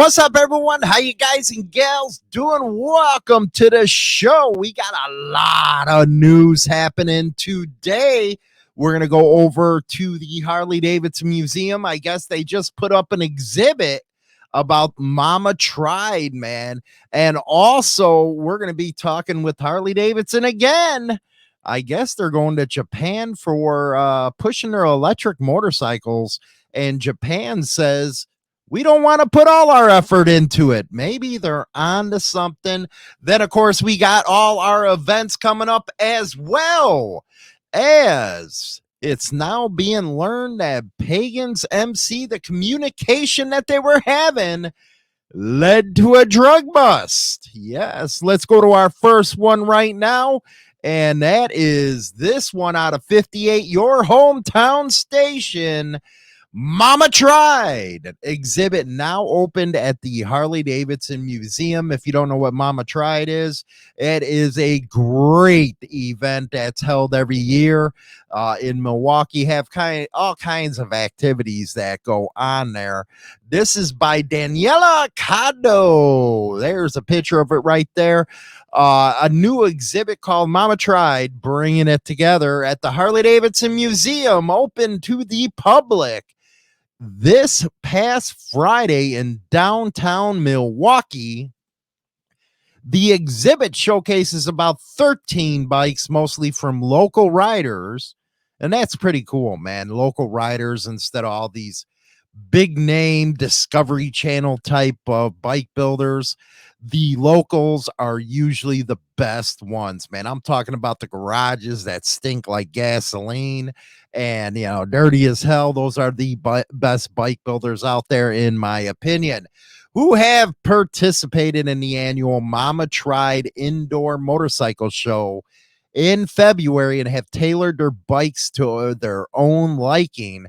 What's up, everyone? How you guys and gals doing? Welcome to the show. We got a lot of news happening today. We're going to go over to the Harley Davidson Museum. I guess they just put up an exhibit about Mama Tried, man. And also, we're going to be talking with Harley Davidson again. I guess they're going to Japan for pushing their electric motorcycles. And Japan says, we don't want to put all our effort into it. Maybe they're on to something. Then, of course, we got all our events coming up as well, as it's now being learned that Pagans MC, the communication that they were having, led to a drug bust. Yes, let's go to our first one right now. And that is this one out of 58, your hometown station. Mama Tried exhibit now opened at the Harley Davidson Museum. If you don't know what Mama Tried is, it is a great event that's held every year in Milwaukee. Have all kinds of activities that go on there. This is by Daniela Cado. There's a picture of it right there. A new exhibit called Mama Tried, bringing it together at the Harley Davidson Museum, open to the public this past Friday in downtown Milwaukee. The exhibit showcases about 13 bikes, mostly from local riders. And that's pretty cool, man. Local riders instead of all these big name Discovery Channel type of bike builders. The locals are usually the best ones, man. I'm talking about the garages that stink like gasoline and, dirty as hell. Those are the best bike builders out there, in my opinion, who have participated in the annual Mama Tried indoor motorcycle show in February and have tailored their bikes to their own liking.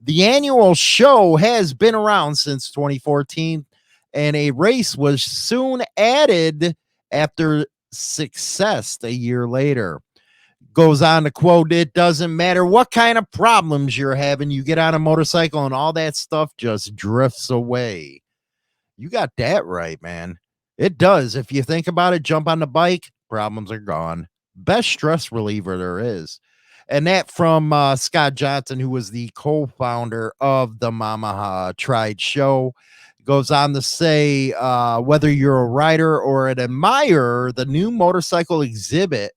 The annual show has been around since 2014, and a race was soon added after success a year later. Goes on to quote, it doesn't matter what kind of problems you're having, you get on a motorcycle and all that stuff just drifts away. You got that right, man. It does. If you think about it, jump on the bike, problems are gone. Best stress reliever there is. And that from Scott Johnson, who was the co-founder of the Mama Tried show. Goes on to say, whether you're a rider or an admirer, the new motorcycle exhibit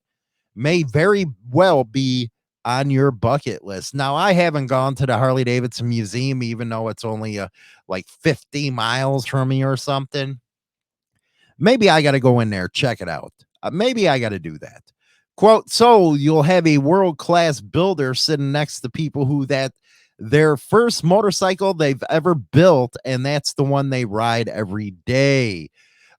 may very well be on your bucket list. Now, I haven't gone to the Harley Davidson Museum, even though it's only like 50 miles from me or something. Maybe I got to go in there, check it out. Maybe I got to do that. Quote, so you'll have a world-class builder sitting next to people who their first motorcycle they've ever built, and that's the one they ride every day.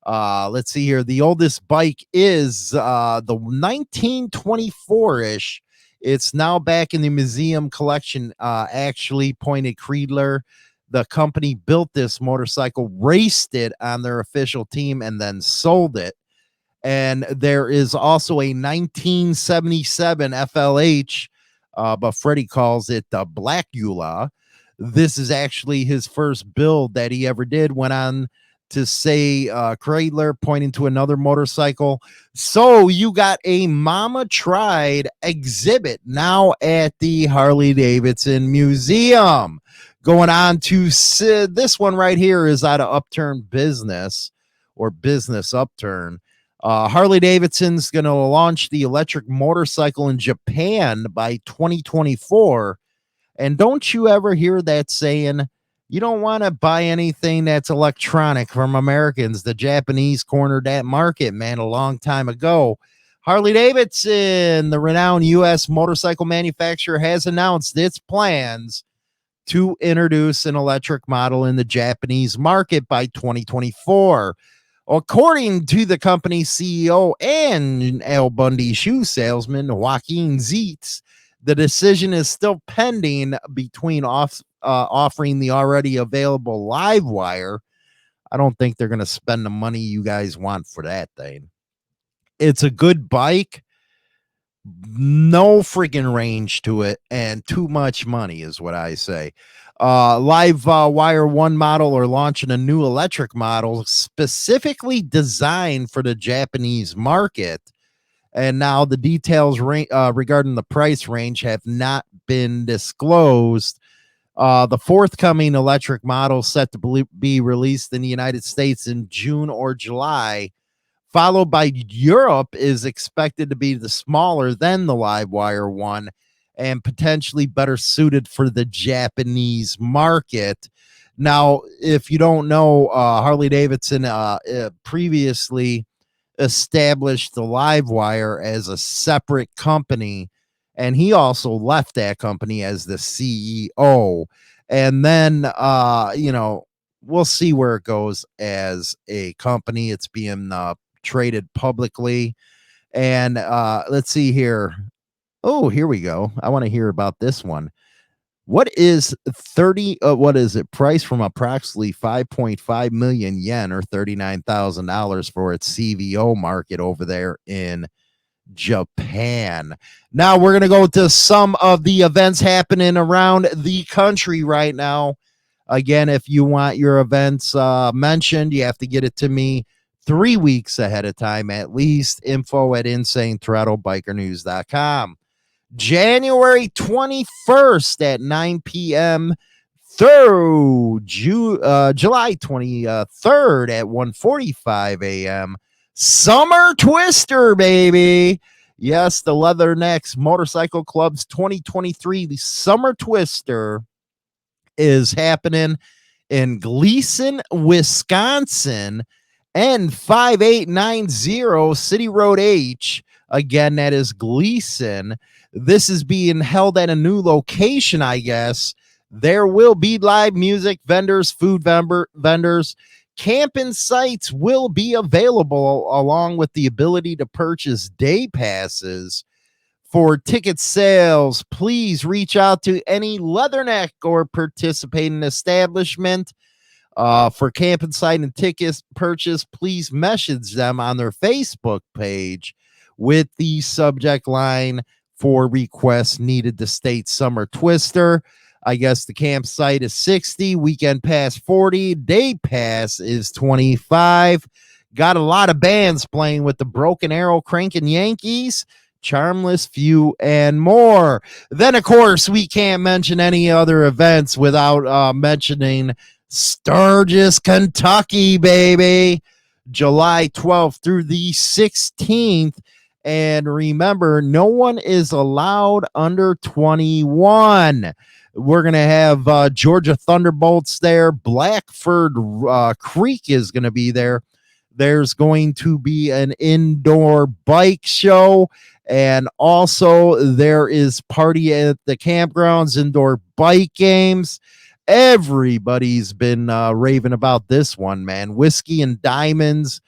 Let's see here. The oldest bike is the 1924-ish. It's now back in the museum collection. Actually, Pointed Creedler, the company built this motorcycle, raced it on their official team, and then sold it. And there is also a 1977 FLH, but Freddie calls it the Blackula. This is actually his first build that he ever did. Went on to say, Creidler, pointing to another motorcycle. So you got a Mama Tried exhibit now at the Harley Davidson Museum. Going on to this one right here is out of Upturn Business, or Business Upturn. Harley Davidson's going to launch the electric motorcycle in Japan by 2024. And don't you ever hear that saying, you don't want to buy anything that's electronic from Americans? The Japanese cornered that market, man, a long time ago. Harley Davidson, the renowned U.S. motorcycle manufacturer, has announced its plans to introduce an electric model in the Japanese market by 2024. According to the company's CEO and Al Bundy shoe salesman, Joaquin Zeitz, the decision is still pending between offering the already available Livewire. I don't think they're going to spend the money you guys want for that thing. It's a good bike. No freaking range to it, and too much money is what I say. Live Wire 1 model are launching a new electric model specifically designed for the Japanese market. And now the details regarding the price range have not been disclosed. The forthcoming electric model set to be released in the United States in June or July, followed by Europe, is expected to be the smaller than the Livewire one and potentially better suited for the Japanese market. Now, if you don't know, Harley Davidson previously established the Livewire as a separate company, and he also left that company as the CEO. And then, we'll see where it goes as a company. It's being traded publicly. And let's see here. Oh, here we go. I want to hear about this one. What is what is it? Price from approximately 5.5 million yen or $39,000 for its CVO market over there in Japan. Now we're going to go to some of the events happening around the country right now. Again, if you want your events mentioned, you have to get it to me 3 weeks ahead of time, at least. Info at insanethrottlebikernews.com. January 21st at 9 p.m. through July 23rd at 1:45 a.m. Summer Twister, baby. Yes, the Leathernecks Motorcycle Club's 2023 the Summer Twister is happening in Gleason, Wisconsin, and 5890 City Road H. Again, that is Gleason. This is being held at a new location, I guess. There will be live music, vendors, food vendors. Camping sites will be available along with the ability to purchase day passes. For ticket sales, please reach out to any Leatherneck or participating establishment. For camping site and tickets purchase, please message them on their Facebook page with the subject line for requests needed to state Summer Twister. I guess the campsite is 60, weekend pass 40, day pass is 25. Got a lot of bands playing with the Broken Arrow Crankin' Yankees, Charmless Few, and more. Then, of course, we can't mention any other events without mentioning Sturgis, Kentucky, baby. July 12th through the 16th. And remember, no one is allowed under 21. We're going to have Georgia Thunderbolts there. Blackford Creek is going to be there. There's going to be an indoor bike show. And also there is party at the campgrounds, indoor bike games. Everybody's been raving about this one, man. Whiskey and Diamonds.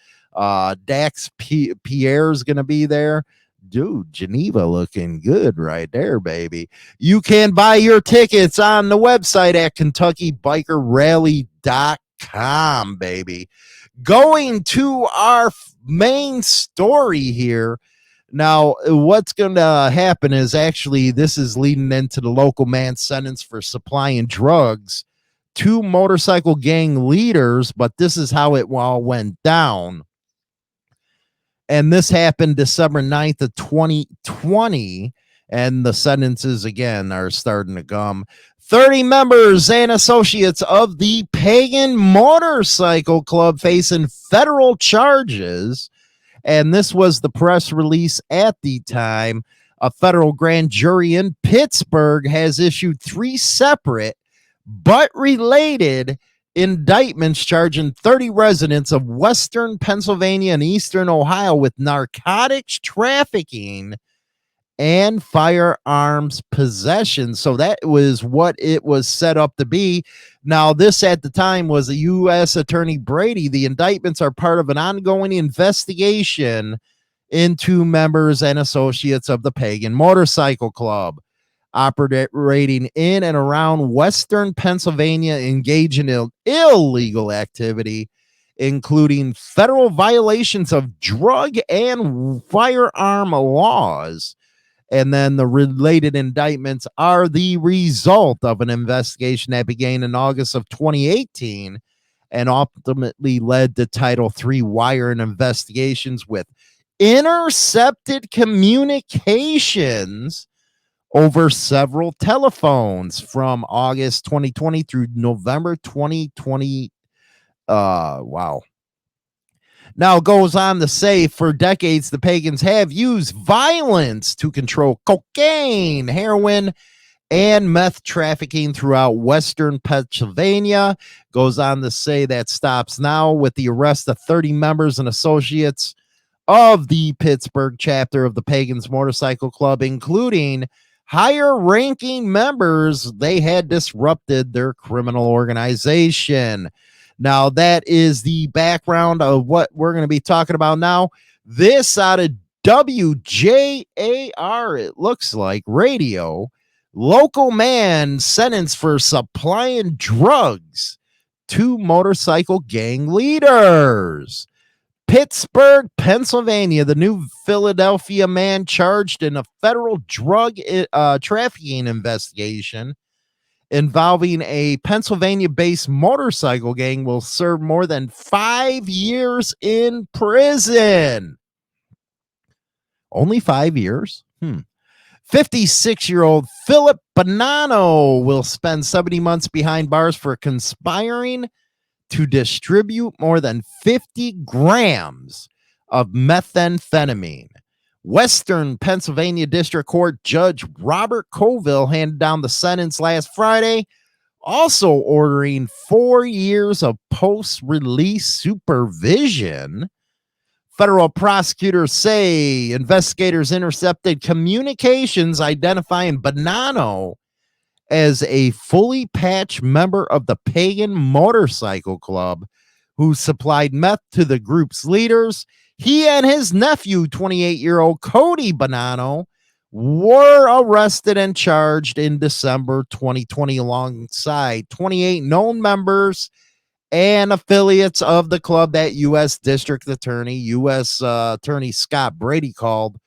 Dax Pierre's going to be there. Dude, Geneva looking good right there, baby. You can buy your tickets on the website at KentuckyBikerRally.com, baby. Going to our main story here. Now, what's going to happen is actually this is leading into the local man sentence for supplying drugs to motorcycle gang leaders, but this is how it all went down. And this happened December 9th of 2020. And the sentences, again, are starting to come. 30 members and associates of the Pagan Motorcycle Club facing federal charges. And this was the press release at the time. A federal grand jury in Pittsburgh has issued 3 separate but related indictments charging 30 residents of Western Pennsylvania and Eastern Ohio with narcotics trafficking and firearms possession. So that was what it was set up to be. Now, this at the time was a U.S. Attorney Brady. The indictments are part of an ongoing investigation into members and associates of the Pagan Motorcycle Club operating in and around Western Pennsylvania, engaging in illegal activity, including federal violations of drug and firearm laws. And then the related indictments are the result of an investigation that began in August of 2018 and ultimately led to Title III wire and investigations with intercepted communications over several telephones from August 2020 through November 2020. Wow. Now, it goes on to say, for decades, the Pagans have used violence to control cocaine, heroin, and meth trafficking throughout Western Pennsylvania. Goes on to say that stops now with the arrest of 30 members and associates of the Pittsburgh chapter of the Pagans Motorcycle Club, including higher-ranking members. They had disrupted their criminal organization. Now, that is the background of what we're going to be talking about now. This out of WJAR, it looks like, radio. Local man sentenced for supplying drugs to motorcycle gang leaders. Pittsburgh, Pennsylvania, the new Philadelphia man charged in a federal drug trafficking investigation involving a Pennsylvania-based motorcycle gang will serve more than 5 years in prison. Only 5 years? 56-year-old Philip Bonanno will spend 70 months behind bars for conspiring to distribute more than 50 grams of methamphetamine. Western Pennsylvania District Court Judge Robert Colville handed down the sentence last Friday, also ordering 4 years of post-release supervision. Federal prosecutors say investigators intercepted communications identifying Bonanno as a fully patched member of the Pagan Motorcycle Club who supplied meth to the group's leaders. He and his nephew, 28-year-old Cody Bonanno, were arrested and charged in December 2020 alongside 28 known members and affiliates of the club that U.S. District Attorney Scott Brady called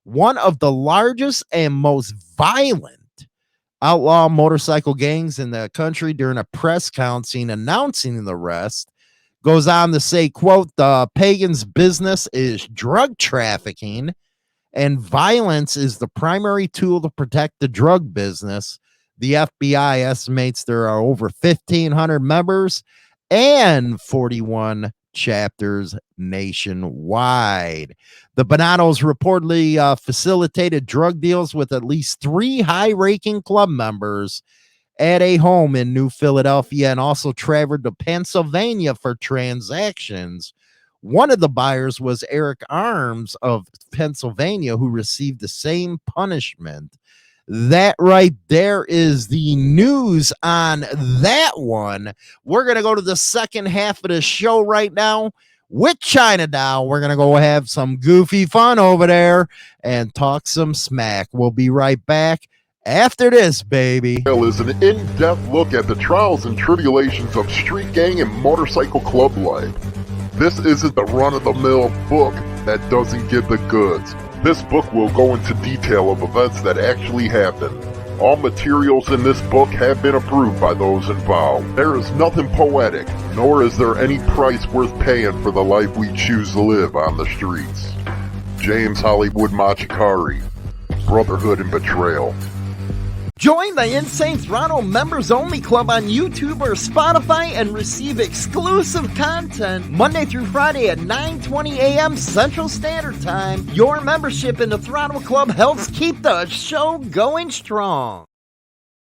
one of the largest and most violent outlaw motorcycle gangs in the country during a press conference announcing the arrest. Goes on to say, quote, the Pagans' business is drug trafficking and violence is the primary tool to protect the drug business. The FBI estimates there are over 1,500 members and 41 chapters nationwide. The Bonannos reportedly facilitated drug deals with at least 3 high-ranking club members at a home in New Philadelphia and also traveled to Pennsylvania for transactions. One of the buyers was Eric Arms of Pennsylvania, who received the same punishment. That right there is the news on that one. We're going to go to the second half of the show right now with China Doll. We're going to go have some goofy fun over there and talk some smack. We'll be right back after this, baby. Is an in-depth look at the trials and tribulations of street gang and motorcycle club life. This isn't the run-of-the-mill book that doesn't give the goods. This book will go into detail of events that actually happened. All materials in this book have been approved by those involved. There is nothing poetic, nor is there any price worth paying for the life we choose to live on the streets. James Hollywood Machikari, Brotherhood and Betrayal. Join the Insane Throttle Members Only Club on YouTube or Spotify and receive exclusive content Monday through Friday at 9:20 a.m. Central Standard Time. Your membership in the Throttle Club helps keep the show going strong.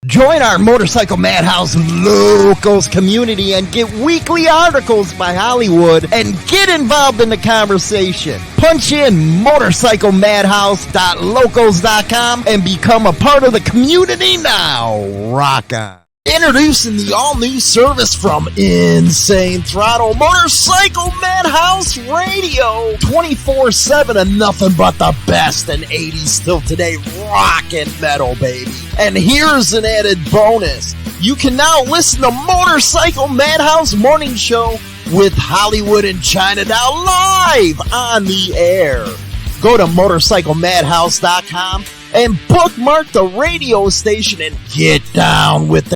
Join our Motorcycle Madhouse Locals community and get weekly articles by Hollywood and get involved in the conversation. Punch in motorcyclemadhouse.locals.com and become a part of the community now. Rock on. Introducing the all-new service from Insane Throttle, Motorcycle Madhouse Radio. 24/7 and nothing but the best in 80s till today rock and metal, baby. And here's an added bonus. You can now listen to Motorcycle Madhouse Morning Show with Hollywood and China Doll live on the air. Go to motorcyclemadhouse.com and bookmark the radio station and get down with